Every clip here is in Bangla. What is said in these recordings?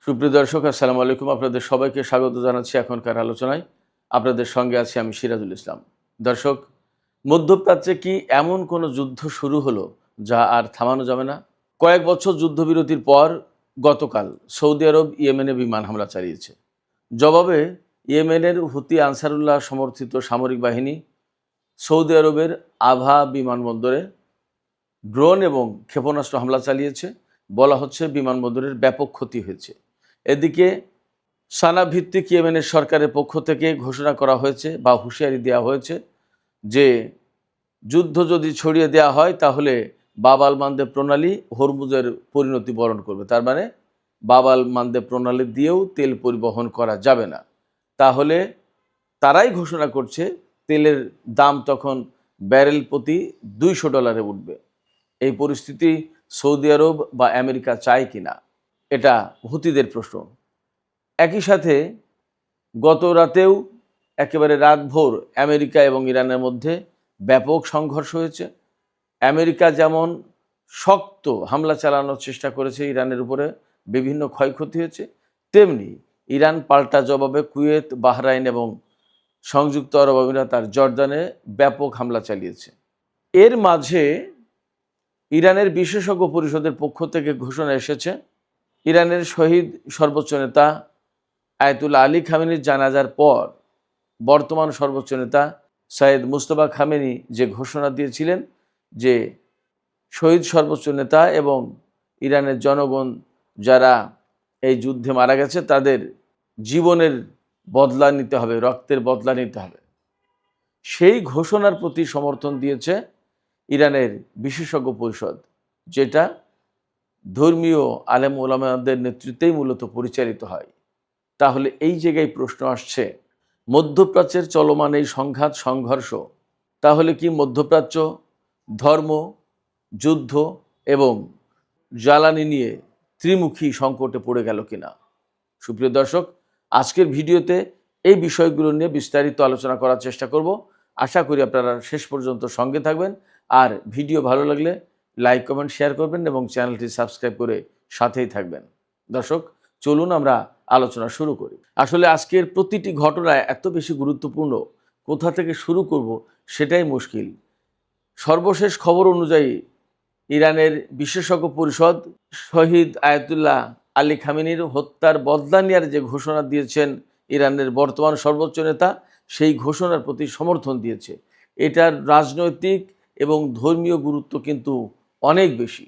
সুপ্রিয় দর্শক, আসসালামু আলাইকুম। আপনাদের সবাইকে স্বাগত জানাচ্ছি এখনকার আলোচনায়। আপনাদের সঙ্গে আছি আমি সিরাজুল ইসলাম। দর্শক, মধ্যপ্রাচ্যে কি এমন কোনো যুদ্ধ শুরু হলো যা আর থামানো যাবে না? কয়েক বছর যুদ্ধবিরতির পর গতকাল সৌদি আরব ইয়েমেনে বিমান হামলা চালিয়েছে। জবাবে ইয়েমেনের হুতি আনসারুল্লাহ সমর্থিত সামরিক বাহিনী সৌদি আরবের আভা বিমানবন্দরে ড্রোন এবং ক্ষেপণাস্ত্র হামলা চালিয়েছে। বলা হচ্ছে বিমানবন্দরের ব্যাপক ক্ষতি হয়েছে। এদিকে সানা ভিত্তিক ইয়েমেনের সরকারের পক্ষ থেকে ঘোষণা করা হয়েছে বা হুঁশিয়ারি দেওয়া হয়েছে যে যুদ্ধ যদি ছড়িয়ে দেওয়া হয় তাহলে বাব আল মানদেব প্রণালী হরমুজের পরিণতি বরণ করবে। তার মানে বাব আল মানদেব প্রণালী দিয়েও তেল পরিবহন করা যাবে না। তাহলে তারাই ঘোষণা করছে তেলের দাম তখন ব্যারেল প্রতি $200 উঠবে। এই পরিস্থিতি সৌদি আরব বা আমেরিকা চায় কিনা, এটা হুতিদের প্রশ্ন। একই সাথে গত রাতেও একেবারে রাতভর আমেরিকা এবং ইরানের মধ্যে ব্যাপক সংঘর্ষ হয়েছে। আমেরিকা যেমন শক্ত হামলা চালানোর চেষ্টা করেছে ইরানের উপরে, বিভিন্ন ক্ষয়ক্ষতি হয়েছে, তেমনি ইরান পাল্টা জবাবে কুয়েত, বাহরাইন এবং সংযুক্ত আরব আমিরাত আর জর্দানে ব্যাপক হামলা চালিয়েছে। এর মাঝে ইরানের বিশেষজ্ঞ পরিষদের পক্ষ থেকে ঘোষণা এসেছে, ইরানের শহীদ সর্বোচ্চ নেতা আয়াতুল্লাহ আলী খামেনির জানাজার পর বর্তমান সর্বোচ্চ নেতা সৈয়দ মুজতবা খামেনি যে ঘোষণা দিয়েছিলেন যে শহীদ সর্বোচ্চ নেতা এবং ইরানের জনগণ যারা এই যুদ্ধে মারা গেছে তাদের জীবনের বদলা নিতে হবে, রক্তের বদলা নিতে হবে, সেই ঘোষণার প্রতি সমর্থন দিয়েছে ইরানের বিশেষজ্ঞ পরিষদ, যেটা ধর্মীয় আলেম ওলামাদের নেতৃত্বেই মূলত পরিচালিত হয়। তাহলে এই জায়গায় প্রশ্ন আসছে, মধ্যপ্রাচ্যের চলমান এই সংঘাত সংঘর্ষ তাহলে কি মধ্যপ্রাচ্য ধর্ম, যুদ্ধ এবং জ্বালানি নিয়ে ত্রিমুখী সংকটে পড়ে গেল কিনা? সুপ্রিয় দর্শক, আজকের ভিডিওতে এই বিষয়গুলো নিয়ে বিস্তারিত আলোচনা করার চেষ্টা করব। আশা করি আপনারা শেষ পর্যন্ত সঙ্গে থাকবেন। আর ভিডিও ভালো লাগলে লাইক, কমেন্ট, শেয়ার করবেন এবং চ্যানেলটি সাবস্ক্রাইব করে সাথেই থাকবেন। দর্শক, চলুন আমরা আলোচনা শুরু করি। আসলে আজকের প্রতিটি ঘটনা এত বেশি গুরুত্বপূর্ণ, কোথা থেকে শুরু করব সেটাই মুশকিল। সর্বশেষ খবর অনুযায়ী ইরানের বিশেষজ্ঞ পরিষদ শহীদ আয়াতুল্লাহ আলী খামেনির হত্যার বদলা নেওয়ার যে ঘোষণা দিয়েছেন ইরানের বর্তমান সর্বোচ্চ নেতা, সেই ঘোষণার প্রতি সমর্থন দিয়েছে। এটার রাজনৈতিক এবং ধর্মীয় গুরুত্ব কিন্তু অনেক বেশি।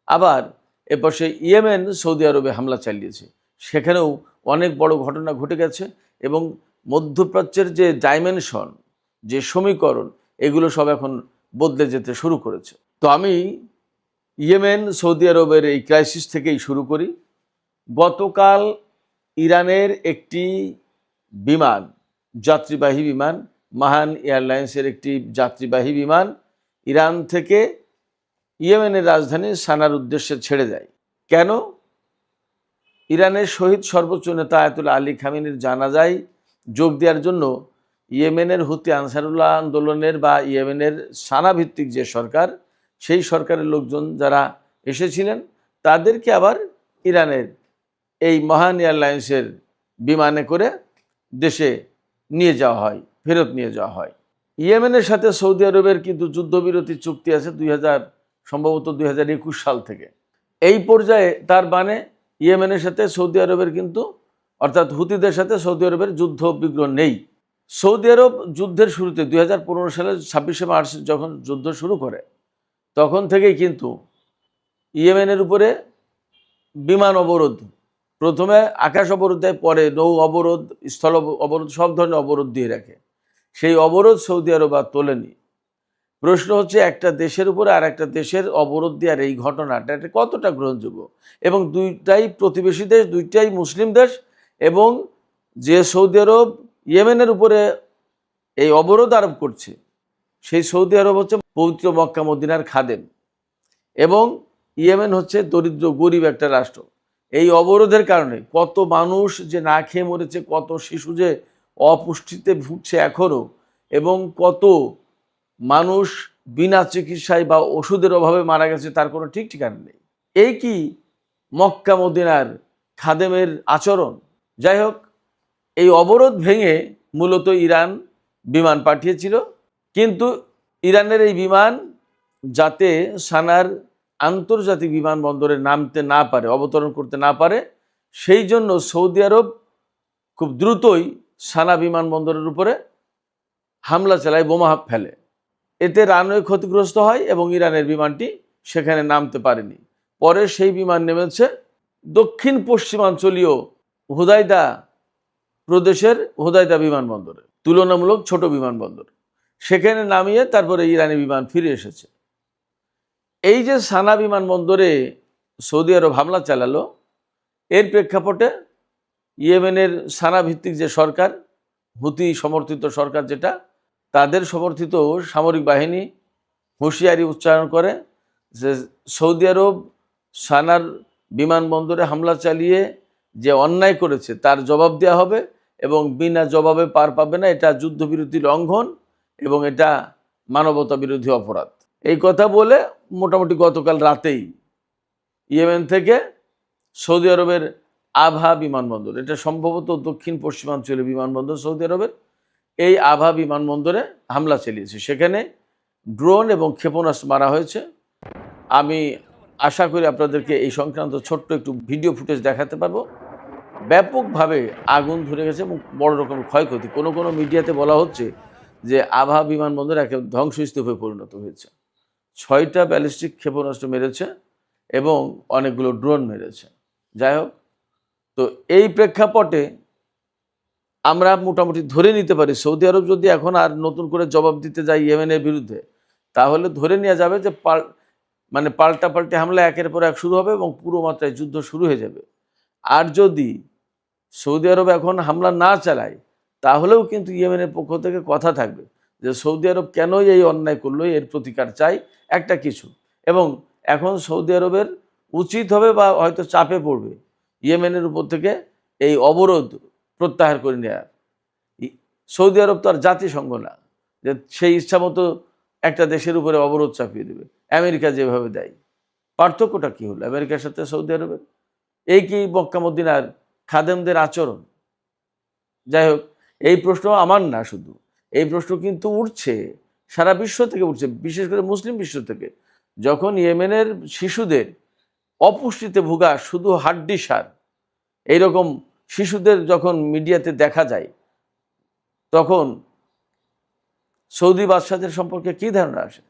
আবার এপাশে ইয়েমেন সৌদি আরবে হামলা চালিয়েছে, সেখানেও অনেক বড় ঘটনা ঘটে গেছে এবং মধ্যপ্রাচ্যের যে ডাইমেনশন, যে সমীকরণ, এগুলো সব এখন বদলে যেতে শুরু করেছে। তো আমি ইয়েমেন সৌদি আরবের এই ক্রাইসিস থেকেই শুরু করি। গতকাল ইরানের একটি বিমান, যাত্রীবাহী বিমান, মাহান এয়ারলাইন্সের একটি যাত্রীবাহী বিমান ইরান থেকে ইয়েমেনের রাজধানী সানার উদ্দেশ্যে ছেড়ে যায়। কেন? ইরানের শহীদ সর্বোচ্চ নেতা আয়াতুল্লাহ আলী খামেনির জানাজায় যোগ দেওয়ার জন্য ইয়েমেনের হুতি আনসারুল্লাহ আন্দোলনের বা ইয়েমেনের সানা ভিত্তিক যে সরকার, সেই সরকারের লোকজন যারা এসেছিলেন তাদেরকে আবার ইরানের এই মহান এয়ারলাইন্সের বিমানে করে দেশে নিয়ে যাওয়া হয়, ফেরত নিয়ে যাওয়া হয়। ইয়েমেনের সাথে সৌদি আরবের কিন্তু যুদ্ধবিরতি চুক্তি আছে সম্ভবত 2021 সাল থেকে। এই পর্যায়ে তার মানে ইয়েমেনের সাথে সৌদি আরবের কিন্তু, অর্থাৎ হুতিদের সাথে সৌদি আরবের যুদ্ধ বিগ্রহ নেই। সৌদি আরব যুদ্ধের শুরুতে 2015 সালের 26শে মার্চ যখন যুদ্ধ শুরু করে, তখন থেকেই কিন্তু ইয়েমেনের উপরে বিমান অবরোধ, প্রথমে আকাশ অবরোধ দেয়, পরে নৌ অবরোধ, স্থল অবরোধ, সব ধরনের অবরোধ দিয়ে রাখে। সেই অবরোধ সৌদি আরব আর তোলেনি। প্রশ্ন হচ্ছে, একটা দেশের উপরে আর একটা দেশের অবরোধ দেওয়ার এই ঘটনাটা এটা কতটা গ্রহণযোগ্য? এবং দুইটাই প্রতিবেশী দেশ, দুইটাই মুসলিম দেশ, এবং যে সৌদি আরব ইয়েমেনের উপরে এই অবরোধ আরোপ করছে, সেই সৌদি আরব হচ্ছে পবিত্র মক্কা মদিনার খাদেম, এবং ইয়েমেন হচ্ছে দরিদ্র গরিব একটা রাষ্ট্র। এই অবরোধের কারণে কত মানুষ যে না খেয়ে মরেছে, কত শিশু যে অপুষ্টিতে ভুগছে এখনও, এবং কত মানুষ বিনা চিকিৎসায় বা ওষুধের অভাবে মারা গেছে, তার কোনো ঠিক ঠিকানা নেই। এই কি মক্কা মদিনার খাদেমের আচরণ। যাই হোক, এই অবরোধ ভেঙে মূলত ইরান বিমান পাঠিয়েছিল, কিন্তু ইরানের এই বিমান যাতে সানার আন্তর্জাতিক বিমানবন্দরে নামতে না পারে, অবতরণ করতে না পারে, সেই জন্য সৌদি আরব খুব দ্রুতই সানা বিমানবন্দরের উপরে হামলা চালায়, বোমা ফেলে। এতে রানওয়ে ক্ষতিগ্রস্ত হয় এবং ইরানের বিমানটি সেখানে নামতে পারেনি। পরে সেই বিমান নেমেছে দক্ষিণ পশ্চিমাঞ্চলীয় হুদাইদা প্রদেশের হুদাইদা বিমানবন্দরে, তুলনামূলক ছোট বিমানবন্দর। সেখানে নামিয়ে তারপরে ইরানি বিমান ফিরে এসেছে। এই যে সানা বিমানবন্দরে সৌদি আরব হামলা চালালো, এর প্রেক্ষাপটে ইয়েমেনের সানা ভিত্তিক যে সরকার, হুতি সমর্থিত সরকার যেটা, তাদের সমর্থিত সামরিক বাহিনী হুঁশিয়ারি উচ্চারণ করে যে সৌদি আরব সানার বিমানবন্দরে হামলা চালিয়ে যে অন্যায় করেছে তার জবাব দেওয়া হবে এবং বিনা জবাবে পার পাবে না। এটা যুদ্ধবিরতি লঙ্ঘন এবং এটা মানবতা বিরোধী অপরাধ। এই কথা বলে মোটামুটি গতকাল রাতেই ইয়েমেন থেকে সৌদি আরবের আভা বিমানবন্দর, এটা সম্ভবত দক্ষিণ পশ্চিমাঞ্চলীয় বিমানবন্দর সৌদি আরবের, এই আভা বিমানবন্দরে হামলা চালিয়েছে। সেখানে ড্রোন এবং ক্ষেপণাস্ত্র মারা হয়েছে। আমি আশা করি আপনাদেরকে এই সংক্রান্ত ছোট্ট একটু ভিডিও ফুটেজ দেখাতে পারবো। ব্যাপকভাবে আগুন ধরে গেছে এবং বড় রকমের ক্ষয়ক্ষতি। কোনো কোনো মিডিয়াতে বলা হচ্ছে যে আভা বিমানবন্দর একেবারে ধ্বংসস্তূপে পরিণত হয়েছে। 6টা ব্যালিস্টিক ক্ষেপণাস্ত্র মেরেছে এবং অনেকগুলো ড্রোন মেরেছে। যাই হোক, তো এই প্রেক্ষাপটে আমরা মোটামুটি ধরে নিতে পারি সৌদি আরব যদি এখন আর নতুন করে জবাব দিতে যায় ইয়েমেনের বিরুদ্ধে, তাহলে ধরে নেওয়া যাবে যে পাল্টাপাল্টি হামলা একের পর এক শুরু হবে এবং পুরো মাত্রায় যুদ্ধ শুরু হয়ে যাবে। আর যদি সৌদি আরব এখন হামলা না চালায়, তাহলেও কিন্তু ইয়েমেনের পক্ষ থেকে কথা থাকবে যে সৌদি আরব কেনই এই অন্যায় করলো, এর প্রতিকার চাই একটা কিছু। এবং এখন সৌদি আরবের উচিত হবে বা হয়তো চাপে পড়বে ইয়েমেনের উপর থেকে এই অবরোধ প্রত্যাহার করে নেওয়ার। সৌদি আরব তো আর জাতিসংঘ না যে সেই ইচ্ছা মতো একটা দেশের উপরে অবরোধ চাপিয়ে দেবে, আমেরিকা যেভাবে দেয়। পার্থক্যটা কি হলো আমেরিকার সাথে সৌদি আরবের? এই কি মক্কা মদিনার খাদেমদের আচরণ? যাই হোক, এই প্রশ্ন আমার না, শুধু এই প্রশ্ন কিন্তু উঠছে সারা বিশ্ব থেকে, উঠছে বিশেষ করে মুসলিম বিশ্ব থেকে। যখন ইয়েমেনের শিশুদের অপুষ্টিতে ভোগা, শুধু হাড্ডি সার এইরকম শিশুদের যখন মিডিয়াতে দেখা যায়, তখন সৌদি বাদশাদের সম্পর্কে কী ধারণা আসে?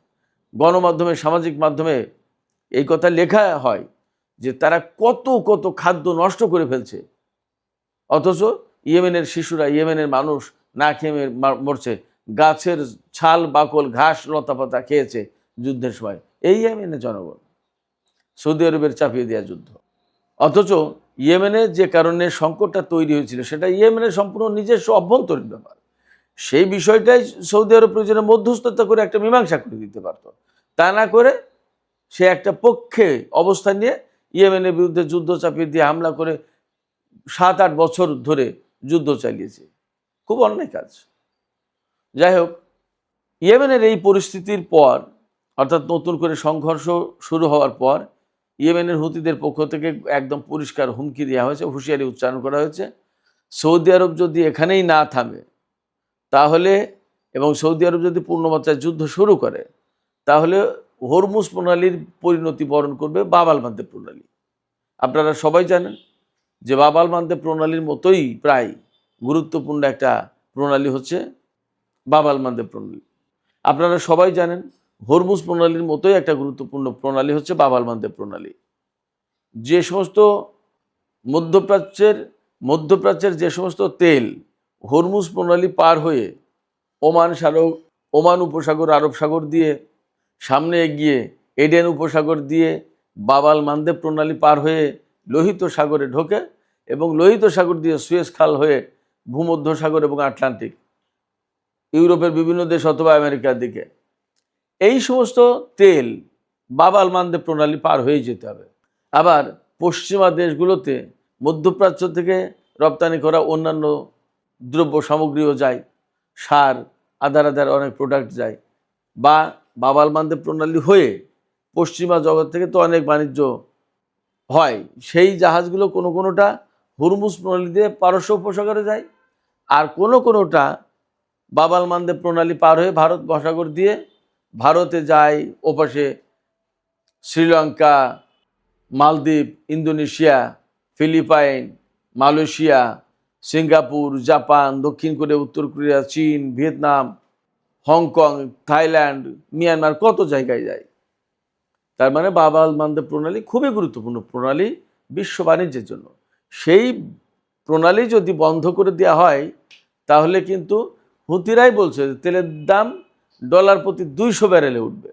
গণমাধ্যমে, সামাজিক মাধ্যমে এই কথা লেখা হয় যে তারা কত কত খাদ্য নষ্ট করে ফেলছে, অথচ ইয়েমেনের শিশুরা, ইয়েমেনের মানুষ না খেয়ে মরছে, গাছের ছাল বাকল ঘাস লতাপাতা খেয়েছে যুদ্ধের সময়। এই ইয়েমেনের জনগণ, সৌদি আরবের চাপিয়ে দেওয়া যুদ্ধ। অথচ ইয়েমেনের যে কারণে সংকটটা তৈরি হয়েছিল সেটা ইয়েমেনের সম্পূর্ণ নিজস্ব অভ্যন্তরীণ ব্যাপার। সেই বিষয়টাই সৌদি আরব প্রয়োজনে মধ্যস্থতা করে একটা মীমাংসা করে দিতে পারত। তা না করে সে একটা পক্ষে অবস্থান নিয়ে ইয়েমেনের বিরুদ্ধে যুদ্ধ চাপিয়ে দিয়ে হামলা করে 7-8 বছর ধরে যুদ্ধ চালিয়েছে। খুব অন্যায় কাজ। যাই হোক, ইয়েমেনের এই পরিস্থিতির পর, অর্থাৎ নতুন করে সংঘর্ষ শুরু হওয়ার পর, ইয়েমেনের হুতিদের পক্ষ থেকে একদম পরিষ্কার হুমকি দেওয়া হয়েছে, হুঁশিয়ারি উচ্চারণ করা হয়েছে, সৌদি আরব যদি এখানেই না থামে তাহলে, এবং সৌদি আরব যদি পূর্ণমাত্রায় যুদ্ধ শুরু করে, তাহলে হরমুজ প্রণালীর পরিণতি বরণ করবে বাব আল মানদেব প্রণালী। আপনারা সবাই জানেন যে বাব আল মানদেব প্রণালীর মতোই প্রায় গুরুত্বপূর্ণ একটা প্রণালী হচ্ছে বাব আল মানদেব প্রণালী। আপনারা সবাই জানেন হরমুজ প্রণালীর মতোই একটা গুরুত্বপূর্ণ প্রণালী হচ্ছে বাব আল মানদেব প্রণালী। যে সমস্ত মধ্যপ্রাচ্যের যে সমস্ত তেল হরমুজ প্রণালী পার হয়ে ওমান উপসাগর, আরব সাগর দিয়ে সামনে এগিয়ে এডেন উপসাগর দিয়ে বাব আল মানদেব প্রণালী পার হয়ে লোহিত সাগরে ঢোকে এবং লোহিত সাগর দিয়ে সুয়েজ খাল হয়ে ভূমধ্য সাগর এবং আটলান্টিক, ইউরোপের বিভিন্ন দেশ অথবা আমেরিকার দিকে, এই সমস্ত তেল বাব আল মানদেব প্রণালী পার হয়ে যেতে হবে। আবার পশ্চিমা দেশগুলোতে মধ্যপ্রাচ্য থেকে রপ্তানি করা অন্যান্য দ্রব্য সামগ্রীও যায়, সার, আদার অনেক প্রোডাক্ট যায়, বা বাব আল মানদেব প্রণালী হয়ে পশ্চিমা জগৎ থেকে তো অনেক বাণিজ্য হয়, সেই জাহাজগুলো কোনো কোনোটা হুরমুজ প্রণালী দিয়ে পারস্য উপসাগরে যায়, আর কোনো কোনোটা বাব আল মানদেব প্রণালী পার হয়ে ভারত মহাসাগর দিয়ে ভারতে যায়, ওপাশে শ্রীলঙ্কা, মালদ্বীপ, Indonesia, Philippines, Malaysia, Singapore, Japan, দক্ষিণ কোরিয়া, উত্তর কোরিয়া, চীন, ভিয়েতনাম, হংকং, থাইল্যান্ড, মিয়ানমার, কত জায়গায় যায়। তার মানে বাব আল মানদেব প্রণালী খুবই গুরুত্বপূর্ণ প্রণালী বিশ্ব বাণিজ্যের জন্য। সেই প্রণালী যদি বন্ধ করে দেওয়া হয় তাহলে কিন্তু হুতিরাই বলছে যে তেলের দাম ডলার প্রতি 200 ব্যারেলে উঠবে,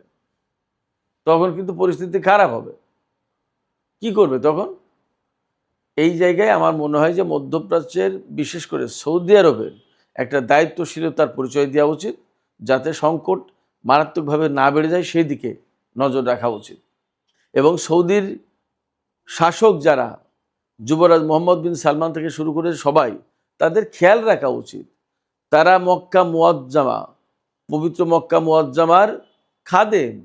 তখন কিন্তু পরিস্থিতি খারাপ হবে। কি করবে তখন? এই জায়গায় আমার মনে হয় যে মধ্যপ্রাচ্যের, বিশেষ করে সৌদি আরবের একটা দায়িত্বশীলতার পরিচয় দেওয়া উচিত, যাতে সংকট মারাত্মকভাবে না বেড়ে যায় সেই দিকে নজর রাখা উচিত। এবং সৌদির শাসক যারা, যুবরাজ মোহাম্মদ বিন সালমান থেকে শুরু করে সবাই, তাদের খেয়াল রাখা উচিত তারা মক্কা মুআজ্জামা, পবিত্র মক্কা মুআজ্জামার খাদেম।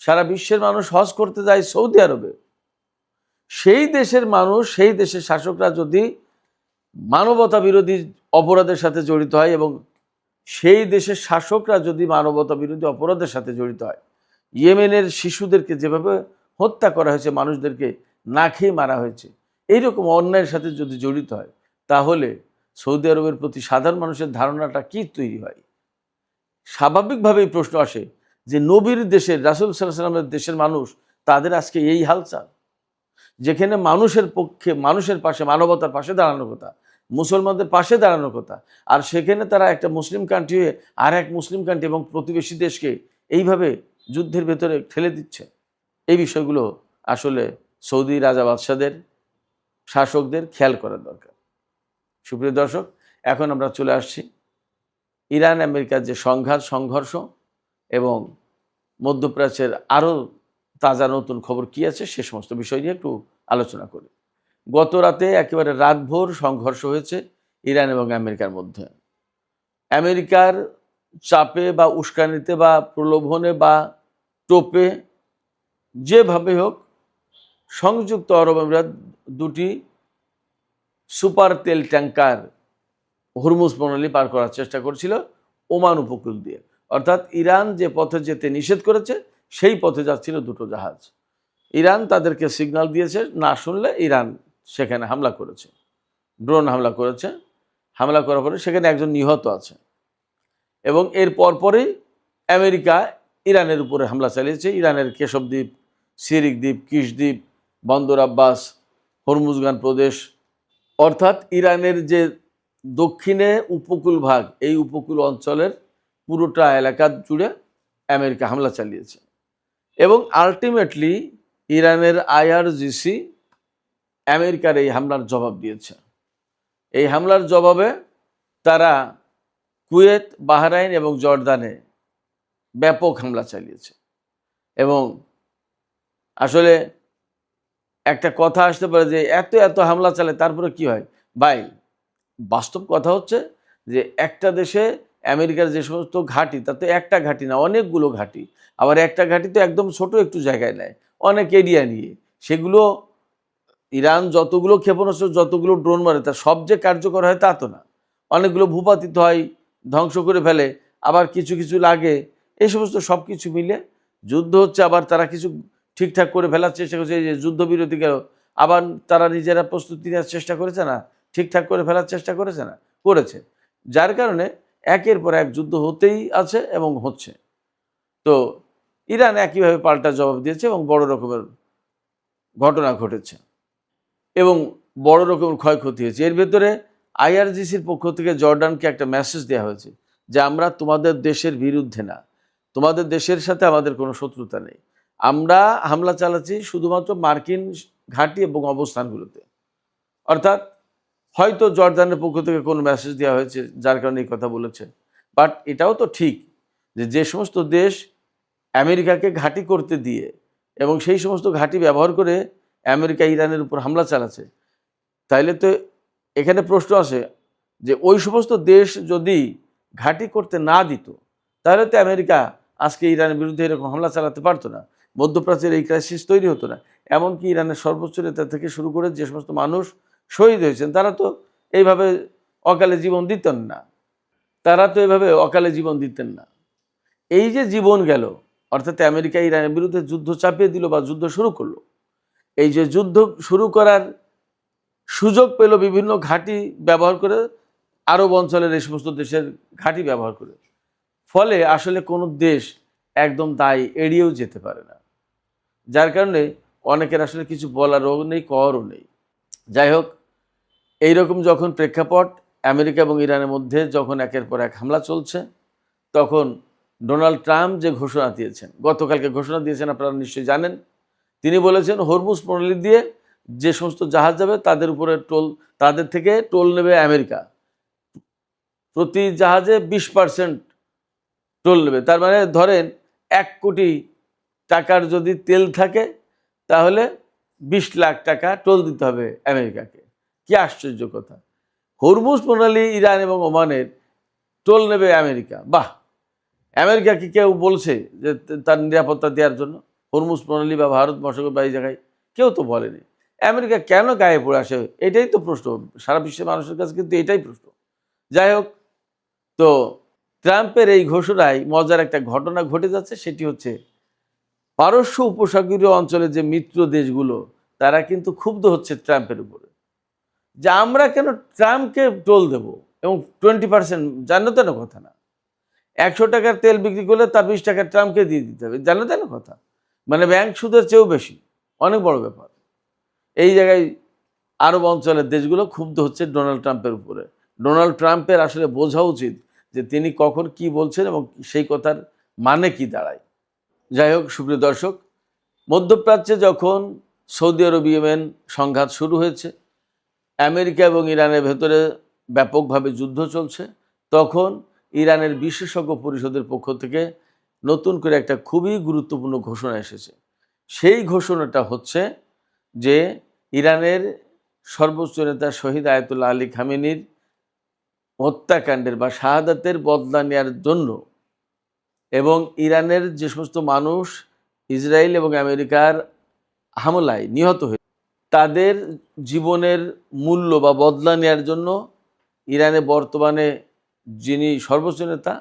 সারা বিশ্বের মানুষ হজ করতে যায় সৌদি আরবে। সেই দেশের মানুষ, সেই দেশের শাসকরা যদি মানবতা বিরোধী অপরাধের সাথে জড়িত হয়, এবং সেই দেশের শাসকরা যদি মানবতা বিরোধী অপরাধের সাথে জড়িত হয়, ইয়েমেনের শিশুদেরকে যেভাবে হত্যা করা হয়েছে, মানুষদেরকে না খেয়ে মারা হয়েছে, এইরকম অন্যায়ের সাথে যদি জড়িত হয়, তাহলে সৌদি আরবের প্রতি সাধারণ মানুষের ধারণাটা কি তৈরি হয়? স্বাভাবিকভাবেই প্রশ্ন আসে যে নবীর দেশের, রাসূল সাল্লাল্লাহু আলাইহি ওয়াসাল্লামের দেশের মানুষ, তাদের আজকে এই হালচাল, যেখানে মানুষের পক্ষে, মানুষের পাশে, মানবতার পাশে দাঁড়ানোর কথা, মুসলমানদের পাশে দাঁড়ানোর কথা, আর সেখানে তারা একটা মুসলিম কান্ট্রি হয়ে আর এক মুসলিম কান্ট্রি এবং প্রতিবেশী দেশকে এইভাবে যুদ্ধের ভেতরে ঠেলে দিচ্ছে। এই বিষয়গুলো আসলে সৌদি রাজা বাদশাদের, শাসকদের খেয়াল করা দরকার। সুপ্রিয় দর্শক, এখন আমরা চলে আসছি ইরান আমেরিকার যে সংঘাত, সংঘর্ষ এবং মধ্যপ্রাচ্যের আরও তাজা নতুন খবর কী আছে সে সমস্ত বিষয় নিয়ে একটু আলোচনা করি। গত রাতে একেবারে রাতভর সংঘর্ষ হয়েছে ইরান এবং আমেরিকার মধ্যে। আমেরিকার চাপে বা উস্কানিতে বা প্রলোভনে বা টোপে, যেভাবে হোক, সংযুক্ত আরব আমিরাত দুটি সুপার তেল ট্যাঙ্কার হুরমুজ প্রণালী পার করার চেষ্টা করছিল ওমান উপকূল দিয়ে। অর্থাৎ ইরান যে পথে যেতে নিষেধ করেছে সেই পথে যাচ্ছিল দুটো জাহাজ। ইরান তাদেরকে সিগন্যাল দিয়েছে, না শুনলে ইরান সেখানে হামলা করেছে, ড্রোন হামলা করেছে। হামলা করার পরে সেখানে একজন নিহত আছে, এবং এর পরপরই আমেরিকা ইরানের উপরে হামলা চালিয়েছে। ইরানের কেশব দ্বীপ, সিরিক দ্বীপ, কিশ দ্বীপ, বন্দর আব্বাস, হরমুজগান প্রদেশ, অর্থাৎ ইরানের যে দক্ষিণে উপকূল ভাগ, এই উপকূল অঞ্চলের পুরোটা এলাকা জুড়ে আমেরিকা হামলা চালিয়েছে। এবং আলটিমেটলি ইরানের IRGC আমেরিকার এই হামলার জবাব দিয়েছে। এই হামলার জবাবে তারা কুয়েত, বাহরাইন এবং জর্দানে ব্যাপক হামলা চালিয়েছে। এবং আসলে একটা কথা আসতে পারে যে এত এত হামলা চালায় তারপরে কি হয়? ভাই, বাস্তব কথা হচ্ছে যে একটা দেশে আমেরিকার যে সমস্ত ঘাঁটি, তাতে একটা ঘাঁটি না, অনেকগুলো ঘাঁটি। আবার একটা ঘাঁটি তো একদম ছোট একটু জায়গায় নেয়, অনেক এরিয়া নিয়ে। সেগুলো ইরান যতগুলো ক্ষেপণাস্ত্র, যতগুলো ড্রোন মারে, তা সব যে কার্যকর হয় তা তো না। অনেকগুলো ভূপাতিত হয়, ধ্বংস করে ফেলে, আবার কিছু কিছু লাগে। এই সমস্ত সব কিছু মিলে যুদ্ধ হচ্ছে। আবার তারা কিছু ঠিকঠাক করে ফেলার চেষ্টা করছে, এই যে যুদ্ধবিরতি গেল, আবার তারা নিজেরা প্রস্তুতি নেওয়ার চেষ্টা করেছে না, ঠিকঠাক করে ফেলার চেষ্টা করেছে না, করেছে। যার কারণে একের পর এক যুদ্ধ হতেই আছে এবং হচ্ছে। তো ইরান একইভাবে পাল্টা জবাব দিয়েছে এবং বড় রকমের ঘটনা ঘটেছে এবং বড় রকমের ক্ষয়ক্ষতি হয়েছে। এর ভেতরে IRGCর পক্ষ থেকে জর্ডানকে একটা মেসেজ দেওয়া হয়েছে যে আমরা তোমাদের দেশের বিরুদ্ধে না, তোমাদের দেশের সাথে আমাদের কোনো শত্রুতা নেই, আমরা হামলা চালাচ্ছি শুধুমাত্র মার্কিন ঘাঁটি এবং অবস্থানগুলোতে। অর্থাৎ হয়তো জর্ডানের পক্ষ থেকে কোনো মেসেজ দেওয়া হয়েছে যার কারণে এই কথা বলেছে। বাট এটাও তো ঠিক যে যে সমস্ত দেশ আমেরিকাকে ঘাঁটি করতে দিয়ে এবং সেই সমস্ত ঘাঁটি ব্যবহার করে আমেরিকা ইরানের উপর হামলা চালাচ্ছে, তাইলে তো এখানে প্রশ্ন আসে যে ওই সমস্ত দেশ যদি ঘাঁটি করতে না দিত, তাহলে তো আমেরিকা আজকে ইরানের বিরুদ্ধে এরকম হামলা চালাতে পারতো না, মধ্যপ্রাচ্যের এই ক্রাইসিস তৈরি হতো না। এমনকি ইরানের সর্বোচ্চ নেতা থেকে শুরু করে যে সমস্ত মানুষ শহীদ হয়েছেন তারা তো এইভাবে অকালে জীবন দিতেন না, এই যে জীবন গেল, অর্থাৎ আমেরিকা ইরানের বিরুদ্ধে যুদ্ধ চাপিয়ে দিল বা যুদ্ধ শুরু করলো, এই যে যুদ্ধ শুরু করার সুযোগ পেল বিভিন্ন ঘাঁটি ব্যবহার করে, আরব অঞ্চলের এই সমস্ত দেশের ঘাঁটি ব্যবহার করে, ফলে আসলে কোনো দেশ একদম দায় এড়িয়েও যেতে পারে না, যার কারণে অনেকের আসলে কিছু বলারও নেই, কওয়ারও নেই। যাই হোক, এইরকম যখন প্রেক্ষাপট আমেরিকা এবং ইরানের মধ্যে যখন একের পর এক হামলা চলছে, তখন ডোনাল্ড ট্রাম্প যে ঘোষণা দিয়েছেন, গতকালকে ঘোষণা দিয়েছেন, আপনারা নিশ্চয়ই জানেন, তিনি বলেছেন হরমুজ প্রণালী দিয়ে যে সমস্ত জাহাজ যাবে তাদের থেকে টোল নেবে আমেরিকা, প্রতি জাহাজে 20% টোল নেবে। তার মানে ধরেন 1 কোটি টাকার যদি তেল থাকে তাহলে 20 লাখ টাকা টোল দিতে হবে আমেরিকাকে। কি আশ্চর্য কথা! হরমুজ প্রণালী ইরান এবং ওমানের টোল নেবে আমেরিকা। বাহ! আমেরিকা কি কেউ বলছে যে তার নিরাপত্তা দেওয়ার জন্য হরমুজ প্রণালী বা ভারত মহাসাগর বা এই জায়গায়? কেউ তো বলেনি। আমেরিকা কেন গায়ে পড়ে আসে? এটাই তো প্রশ্ন, সারা বিশ্বের মানুষের কাছে কিন্তু এটাই প্রশ্ন। যাই হোক, তো ট্রাম্পের এই ঘোষণায় মজার একটা ঘটনা ঘটে যাচ্ছে, সেটি হচ্ছে পারস্য উপসাগরীয় অঞ্চলের যে মিত্র দেশগুলো তারা কিন্তু ক্ষুব্ধ হচ্ছে ট্রাম্পের উপরে, যে আমরা কেন ট্রাম্পকে টোল দেব, এবং 20% জান্নতেন কথা না। 100 টাকার তেল বিক্রি করলে তার 20 টাকা ট্রাম্পকে দিয়ে দিতে হবে, জান্নতেন কথা। মানে ব্যাংক সুদের চেয়েও বেশি, অনেক বড় ব্যাপার। এই জায়গায় আরব অঞ্চলের দেশগুলো ক্ষুব্ধ হচ্ছে ডোনাল্ড ট্রাম্পের উপরে। ডোনাল্ড ট্রাম্পের আসলে বোঝা উচিত যে তিনি কখন কি বলছেন এবং সেই কথার মানে কি দাঁড়ায়। যাই হোক, সুপ্রিয় দর্শক, মধ্যপ্রাচ্যে যখন সৌদি আরব ইয়েমেন সংঘাত শুরু হয়েছে, আমেরিকা এবং ইরানের ভেতরে ব্যাপকভাবে যুদ্ধ চলছে, তখন ইরানের বিশেষজ্ঞ পরিষদের পক্ষ থেকে নতুন করে একটা খুবই গুরুত্বপূর্ণ ঘোষণা এসেছে। সেই ঘোষণাটা হচ্ছে যে ইরানের সর্বোচ্চ নেতা শহীদ আয়াতুল্লাহ আলী খামেনির হত্যাকাণ্ডের বা শাহাদাতের বদলা নেওয়ার জন্য এবং ইরানের যে সমস্ত মানুষ ইসরায়েল এবং আমেরিকার হামলায় নিহত হয়ে তাদের জীবনের মূল্য বা বদলা নেওয়ার জন্য ইরানে বর্তমানে যিনি সর্বোচ্চ নেতা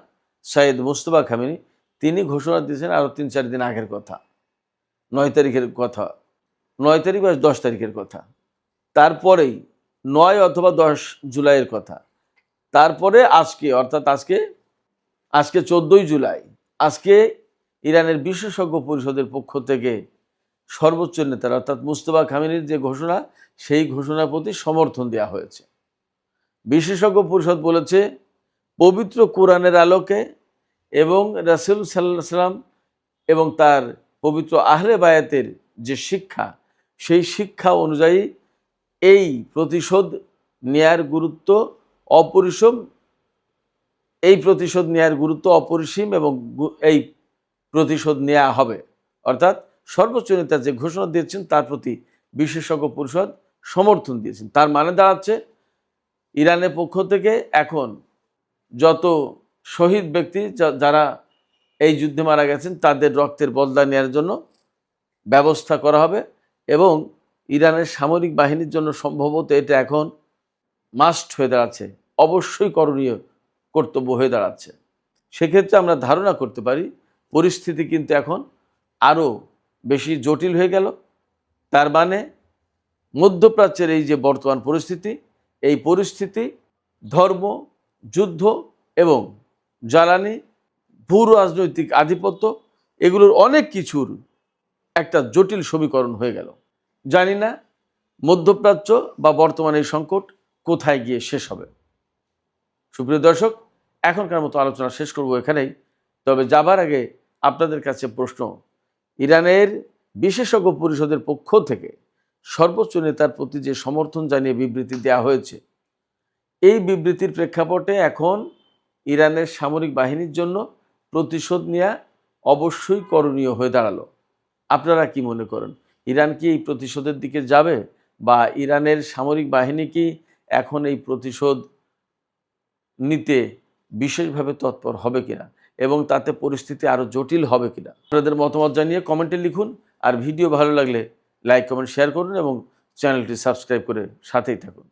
সৈয়দ মুজতবা খামেনি, তিনি ঘোষণা দিয়েছেন আরও 3-4 দিন আগের কথা, 9 তারিখের কথা, 9 তারিখ বা 10 তারিখের কথা, তারপরেই 9 অথবা 10 জুলাইয়ের কথা, তারপরে আজকে, অর্থাৎ আজকে 14ই জুলাই, আজকে ইরানের বিশেষজ্ঞ পরিষদের পক্ষ থেকে সর্বোচ্চ নেতার অর্থাৎ মুজতবা খামেনির যে ঘোষণা, সেই ঘোষণার প্রতি সমর্থন দেওয়া হয়েছে। বিশেষজ্ঞ পরিষদ বলেছে পবিত্র কোরআনের আলোকে এবং রাসূল সাল্লাল্লাহু আলাইহি ওয়াসাল্লাম এবং তার পবিত্র আহলে বায়াতের যে শিক্ষা, সেই শিক্ষা অনুযায়ী এই প্রতিশোধ নেয়ার গুরুত্ব অপরিসীম, এবং এই প্রতিশোধ নেওয়া হবে। অর্থাৎ সর্বোচ্চ নেতা যে ঘোষণা দিয়েছেন তার প্রতি বিশেষজ্ঞ পরিষদ সমর্থন দিয়েছেন। তার মানে দাঁড়াচ্ছে ইরানের পক্ষ থেকে এখন যত শহীদ ব্যক্তি যারা এই যুদ্ধে মারা গেছেন তাদের রক্তের বদলা নেওয়ার জন্য ব্যবস্থা করা হবে, এবং ইরানের সামরিক বাহিনীর জন্য সম্ভবত এটা এখন মাস্ট হয়ে দাঁড়াচ্ছে, অবশ্যই করণীয় কর্তব্য হয়ে দাঁড়াচ্ছে। সেক্ষেত্রে আমরা ধারণা করতে পারি পরিস্থিতি কিন্তু এখন আরও বেশি জটিল হয়ে গেল। তার মানে মধ্যপ্রাচ্যের এই যে বর্তমান পরিস্থিতি, এই পরিস্থিতি ধর্ম, যুদ্ধ এবং জ্বালানি, ভূ রাজনৈতিক আধিপত্য, এগুলোর অনেক কিছুর একটা জটিল সমীকরণ হয়ে গেল। জানি না মধ্যপ্রাচ্য বা বর্তমানে এই সংকট কোথায় গিয়ে শেষ হবে। সুপ্রিয় দর্শক, এখনকার মতো আলোচনা শেষ করব এখানেই। তবে যাবার আগে আপনাদের কাছে প্রশ্ন, ইরানের বিশেষজ্ঞ পরিষদের পক্ষ থেকে সর্বোচ্চ নেতার প্রতি যে সমর্থন জানিয়ে বিবৃতি দেওয়া হয়েছে, এই বিবৃতির প্রেক্ষাপটে এখন ইরানের সামরিক বাহিনীর জন্য প্রতিশোধ নেওয়া অবশ্যই করণীয় হয়ে দাঁড়ালো। আপনারা কি মনে করেন, ইরান কি এই প্রতিশোধের দিকে যাবে, বা ইরানের সামরিক বাহিনী কি এখন এই প্রতিশোধ নিতে বিশেষভাবে তৎপর হবে কিনা, এবং তাতে পরিস্থিতি আরও জটিল হবে কিনা? আপনাদের মতামত জানিয়ে কমেন্টে লিখুন, আর ভিডিও ভালো লাগলে লাইক কমেন্ট শেয়ার করুন এবং চ্যানেলটি সাবস্ক্রাইব করে সাথেই থাকুন।